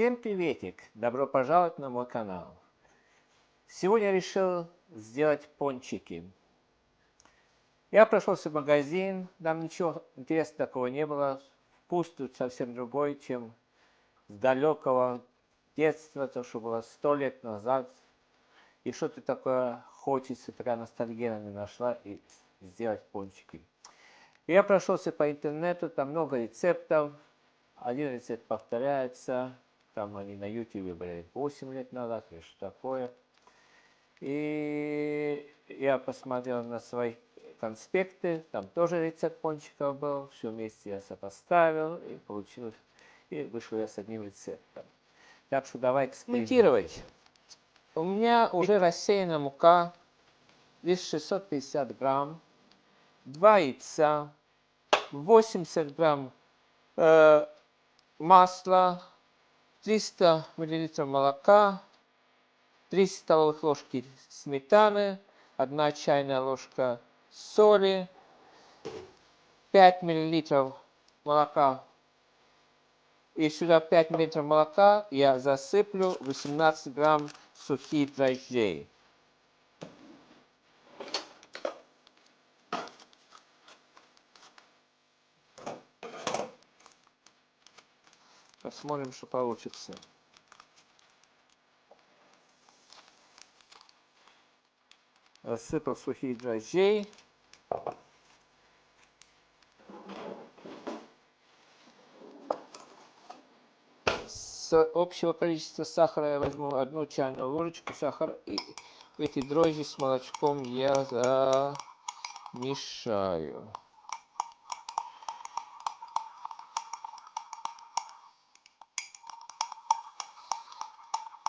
Всем приветик! Добро пожаловать на мой канал. Сегодня я решил сделать пончики. Я прошелся в магазин, там ничего интересного такого не было. Вкус тут совсем другой, чем с далекого детства, то, что было 100 лет назад. И что-то такое хочется, такая ностальгия не нашла, и сделать пончики. Я прошелся по интернету, там много рецептов. Один рецепт повторяется. Там они на YouTube были 8 лет назад, или что такое. И я посмотрел на свои конспекты, там тоже рецепт пончиков был. Все вместе я сопоставил, и получилось, и вышел я с одним рецептом. Так что давай экспериментировать. У меня уже рассеяна мука, вес 650 грамм, 2 яйца, 80 грамм масла, 300 мл молока, 3 столовых ложки сметаны, 1 чайная ложка соли, 5 мл молока. И сюда 5 мл молока я засыплю 18 грамм сухих дрожжей. Посмотрим, что получится. Рассыпал сухих дрожжей. С общего количества сахара я возьму 1 чайную ложечку сахара, и эти дрожжи с молочком я замешаю.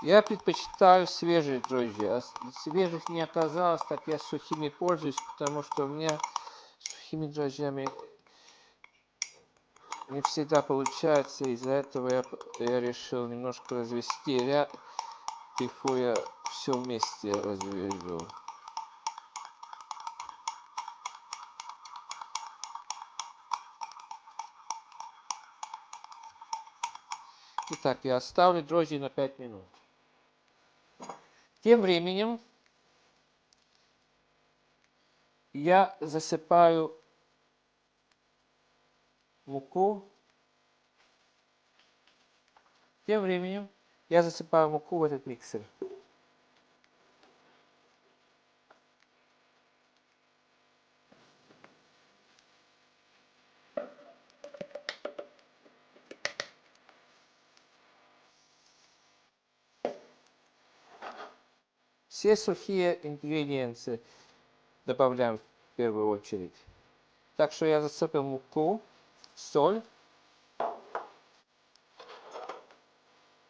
Я предпочитаю свежие дрожжи, а свежих не оказалось, так я сухими пользуюсь, потому что у меня сухими дрожжами не всегда получается. Из-за этого я решил немножко развести ряд, бифу я все вместе разведу. Итак, я оставлю дрожжи на 5 минут. Тем временем я засыпаю муку. В этот миксер. Все сухие ингредиенты добавляем в первую очередь. Так что я засыпал муку, соль,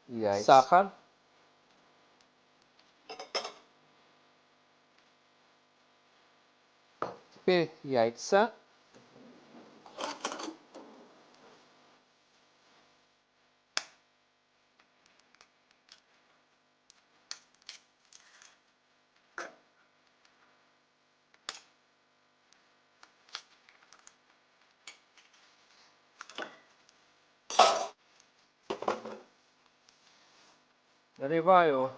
яйца, сахар, теперь яйца, наливаю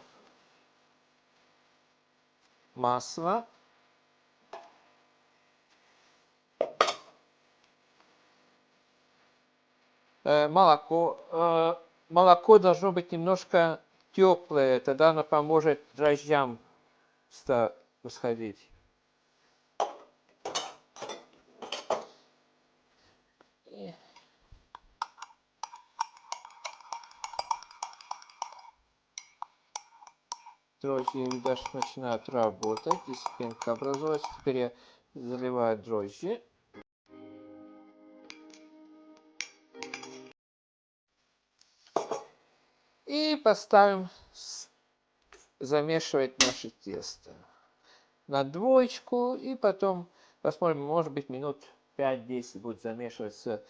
масло, молоко. Молоко должно быть немножко теплое, тогда оно поможет дрожжам восходить. Дрожжи даже начинают работать, здесь пенка образуется. Теперь я заливаю дрожжи. И поставим замешивать наше тесто на двоечку. И потом посмотрим, может быть, минут 5-10 будет замешиваться.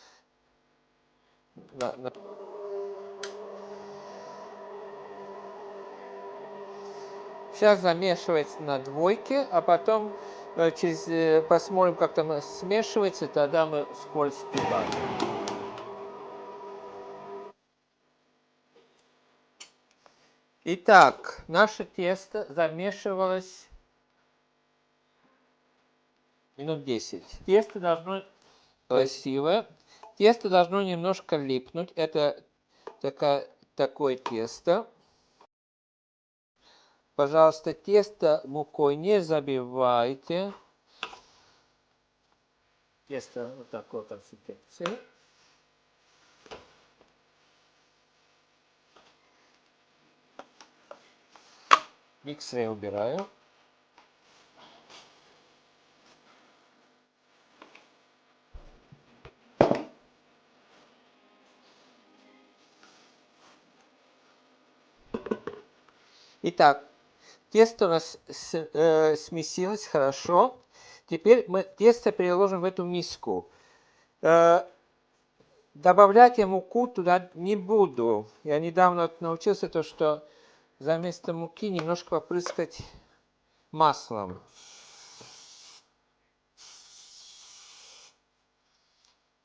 Сейчас замешивается на двойке, а потом посмотрим, как там смешивается, тогда мы скорость прибавим. Итак, наше тесто замешивалось минут 10. Тесто должно красивое. Тесто должно немножко липнуть. Это такое тесто. Пожалуйста, тесто мукой не забивайте. Тесто вот такой консистенции. Миксер я убираю. Итак, тесто у нас смесилось хорошо. Теперь мы тесто переложим в эту миску. Добавлять я муку туда не буду. Я недавно научился то, что вместо муки немножко попрыскать маслом.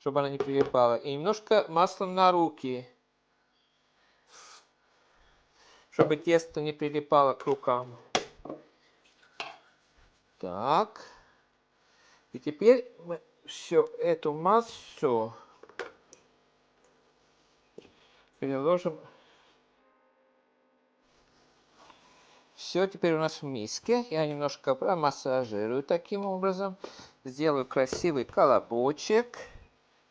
Чтобы она не прилипала. И немножко маслом на руки. Чтобы тесто не прилипало к рукам. Так. И теперь мы всю эту массу переложим. Все теперь у нас в миске. Я немножко промассажирую таким образом. Сделаю красивый колобочек.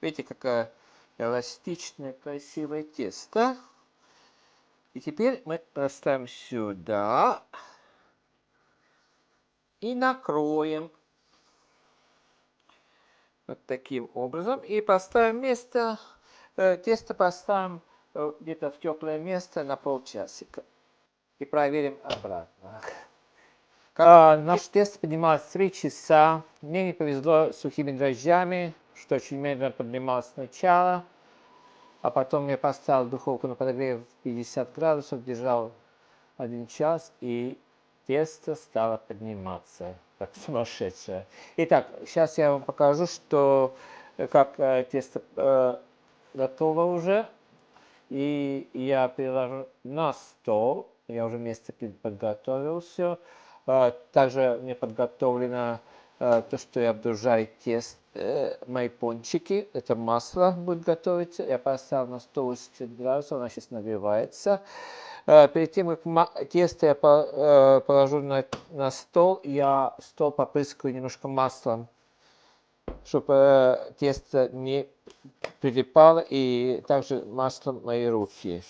Видите, какое эластичное, красивое тесто. И теперь мы поставим сюда. И накроем. Вот таким образом. И поставим тесто поставим где-то в теплое место на полчасика. И проверим обратно. Наш тест поднималось 3 часа. Мне не повезло с сухими дрожжами, что очень медленно поднималось сначала. А потом я поставил духовку на подогрев 50 градусов, держал 1 час, и тесто стало подниматься, как сумасшедшее. Итак, сейчас я вам покажу, как тесто готово уже. И я переложу на стол. Я уже место подготовил все. Также мне подготовлено то, что я буду жарить мои пончики. Это масло будет готовиться. Я поставил на 180 градусов, оно сейчас нагревается. Перед тем, как тесто я положу на стол, я стол попрыскаю немножко маслом, чтобы тесто не прилипало, и также маслом мои руки.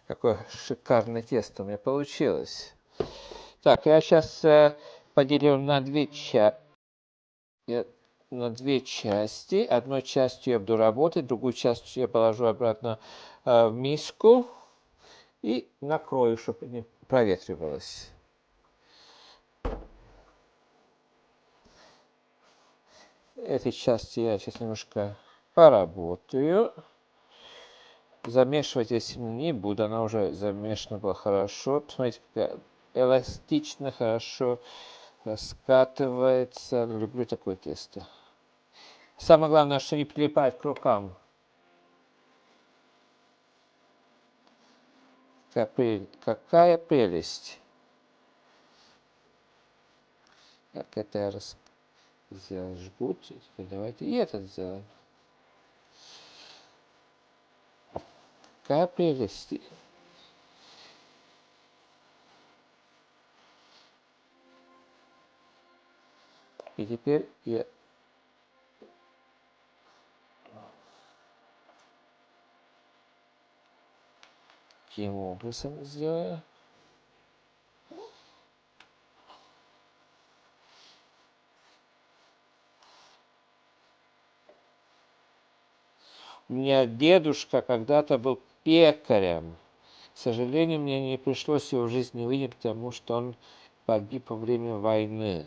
Какое шикарное тесто у меня получилось. Так, я сейчас поделю на две части. Одной частью я буду работать, другую частью я положу обратно в миску и накрою, чтобы не проветривалось. Этой части я сейчас немножко поработаю. Замешивать я сильно не буду, она уже замешана была хорошо. Посмотрите, как эластично, хорошо раскатывается. Люблю такое тесто. Самое главное, что не прилипает к рукам. Какая прелесть. Как это я сделаю жгут. Давайте и этот сделаем. Какая прелесть. И теперь я таким образом сделаю. У меня дедушка когда-то был пекарем. К сожалению, мне не пришлось его в жизни увидеть, потому что он погиб во время войны.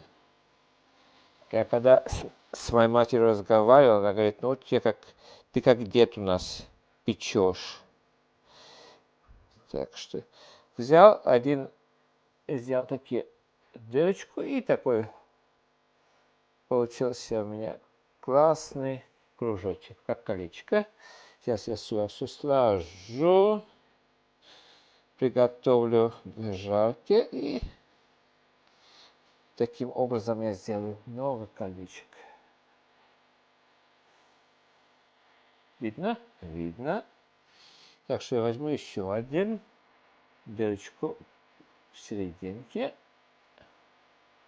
Я когда с моей матерью разговаривал, она говорит, ну вот ты как дед у нас печешь. Так что взял один сделал такие дырочку, и такой получился у меня классный кружочек, как колечко. Сейчас я сюда все сложу, приготовлю к жарке, и таким образом я сделаю много колечек. Видно? Видно. Так что я возьму еще один дырочку в серединке.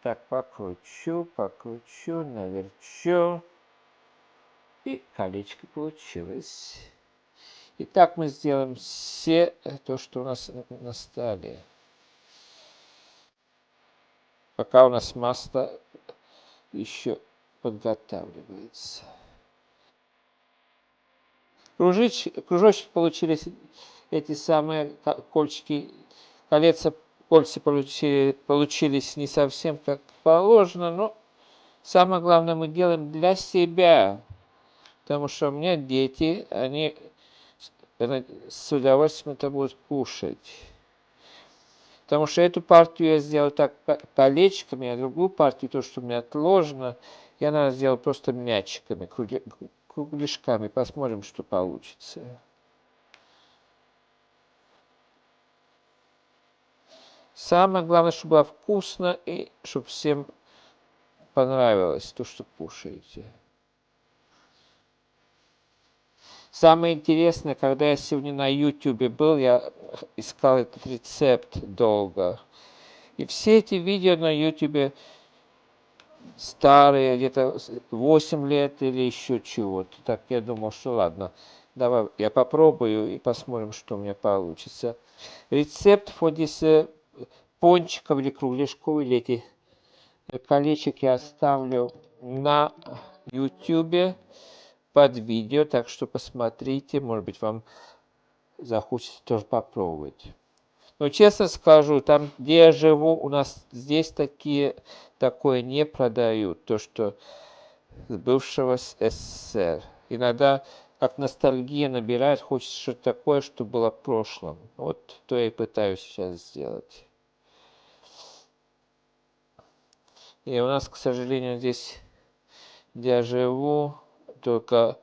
Так, покручу, наверчу. И колечко получилось. И так мы сделаем все то, что у нас на столе. Пока у нас масло еще подготавливается. Кружочки получились, эти самые кольчики, кольца получились не совсем как положено, но самое главное мы делаем для себя, потому что у меня дети, они с удовольствием это будут кушать. Потому что эту партию я сделал так колечками, а другую партию, то, что у меня отложено, я, наверное, сделал просто мячиками, кругляшками. Посмотрим, что получится. Самое главное, чтобы было вкусно и чтобы всем понравилось то, что кушаете. Самое интересное, когда я сегодня на YouTube был, я искал этот рецепт долго. И все эти видео на YouTube старые, где-то 8 лет или еще чего-то. Так я думал, что ладно, давай я попробую и посмотрим, что у меня получится. Рецепт вот здесь пончиков или кругляшков, или эти колечек я оставлю на YouTube под видео, так что посмотрите, может быть, вам захочется тоже попробовать. Но честно скажу, там, где я живу, у нас здесь такое не продают, то, что с бывшего СССР. Иногда, как ностальгия набирает, хочется что-то такое, что было в прошлом. Вот то я и пытаюсь сейчас сделать. И у нас, к сожалению, здесь, где я живу, только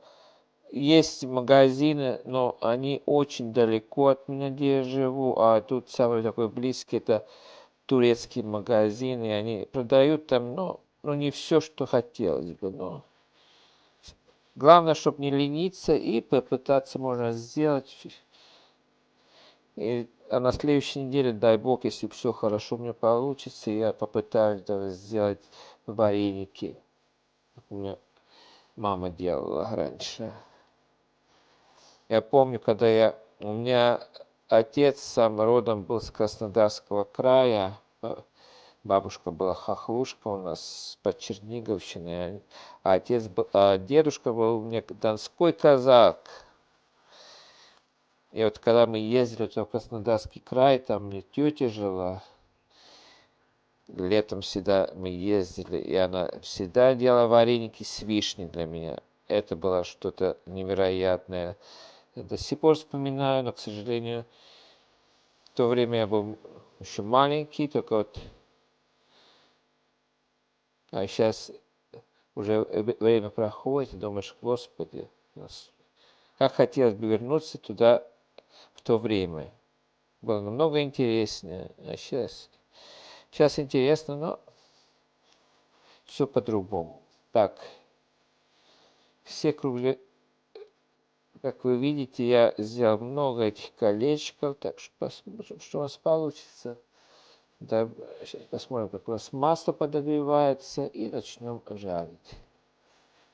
есть магазины, но они очень далеко от меня, где я живу, а тут самый такой близкий, это турецкий магазин, и они продают там, ну не все, что хотелось бы, но главное, чтобы не лениться и попытаться можно сделать. А на следующей неделе, дай бог, если все хорошо у меня получится, я попытаюсь сделать вареники. У меня мама делала раньше. Я помню, когда у меня отец сам родом был с Краснодарского края, бабушка была хохлушка у нас под Черниговщиной, а дедушка был у меня донской казак. И вот когда мы ездили в Краснодарский край, там мне тетя жила, летом всегда мы ездили, и она всегда делала вареники с вишней для меня. Это было что-то невероятное. До сих пор вспоминаю, но, к сожалению, в то время я был еще маленький, только вот... А сейчас уже время проходит, и думаешь, Господи, как хотелось бы вернуться туда в то время. Было намного интереснее. А сейчас интересно, но все по-другому. Так, все круги, как вы видите, я сделал много этих колечков, так что посмотрим, что у нас получится. Да, сейчас посмотрим, как у нас масло подогревается, и начнем жарить.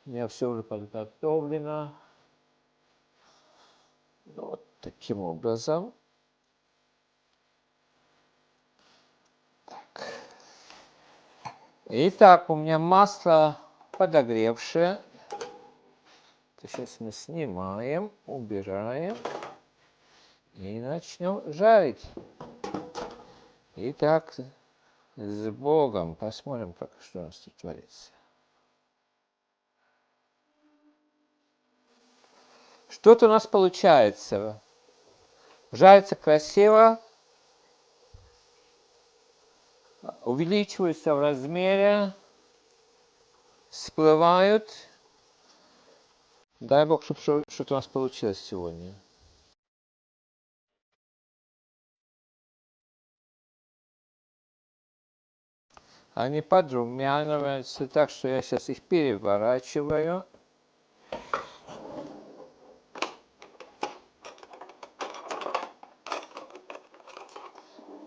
У меня все уже подготовлено. Ну, вот таким образом. Так. Итак, у меня масло подогревшее. Сейчас мы снимаем, убираем и начнем жарить. Итак, с Богом. Посмотрим, что у нас тут творится. Что-то у нас получается. Жарится красиво. увеличиваются в размере, всплывают. Дай Бог, чтобы что-то у нас получилось сегодня. Они подрумяниваются, так что я сейчас их переворачиваю.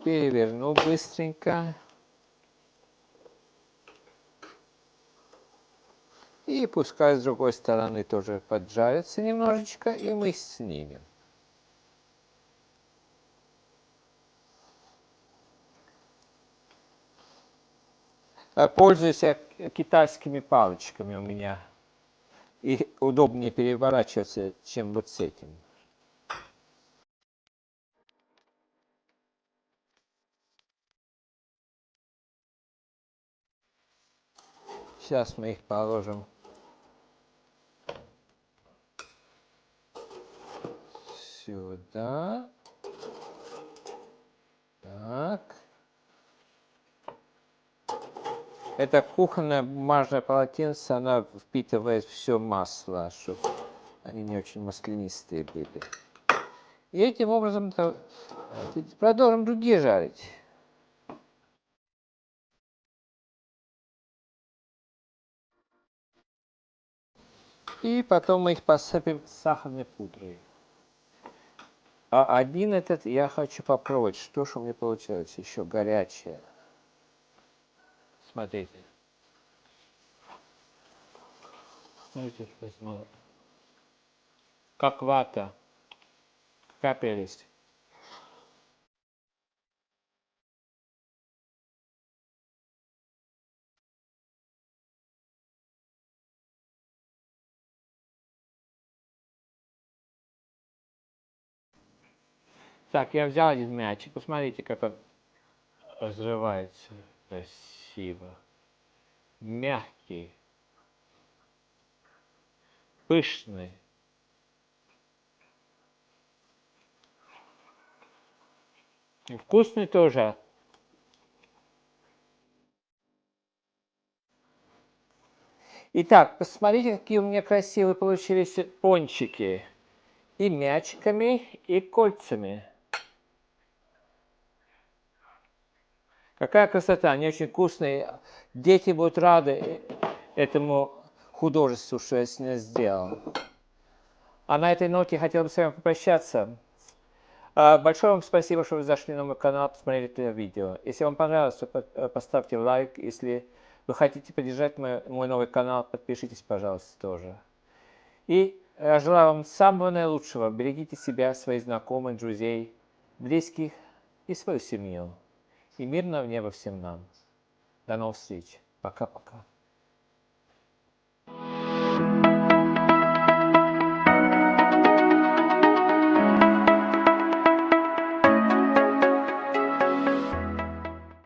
Переверну быстренько. И пускай с другой стороны тоже поджарится немножечко, и мы снимем. Пользуюсь я китайскими палочками у меня. И удобнее переворачиваться, чем вот с этим. Сейчас мы их положим сюда. Так. Это кухонное бумажное полотенце, она впитывает все масло, чтобы они не очень маслянистые были. И этим образом продолжим другие жарить. И потом мы их посыпем сахарной пудрой. А один этот я хочу попробовать, что же у меня получилось еще горячее. Смотрите. Смотрите, возьму. Как вата. Какая прелесть. Так, я взял один мячик. Посмотрите, как он разрывается красиво. Мягкий. Пышный. И вкусный тоже. Итак, посмотрите, какие у меня красивые получились пончики. И мячиками, и кольцами. Какая красота, они очень вкусные. Дети будут рады этому художеству, что я с ней сделал. А на этой ноте хотел бы с вами попрощаться. Большое вам спасибо, что вы зашли на мой канал, посмотрели это видео. Если вам понравилось, то поставьте лайк. Если вы хотите поддержать мой новый канал, подпишитесь, пожалуйста, тоже. И я желаю вам самого наилучшего. Берегите себя, своих знакомых, друзей, близких и свою семью. И мирного неба всем нам. До новых встреч. Пока-пока.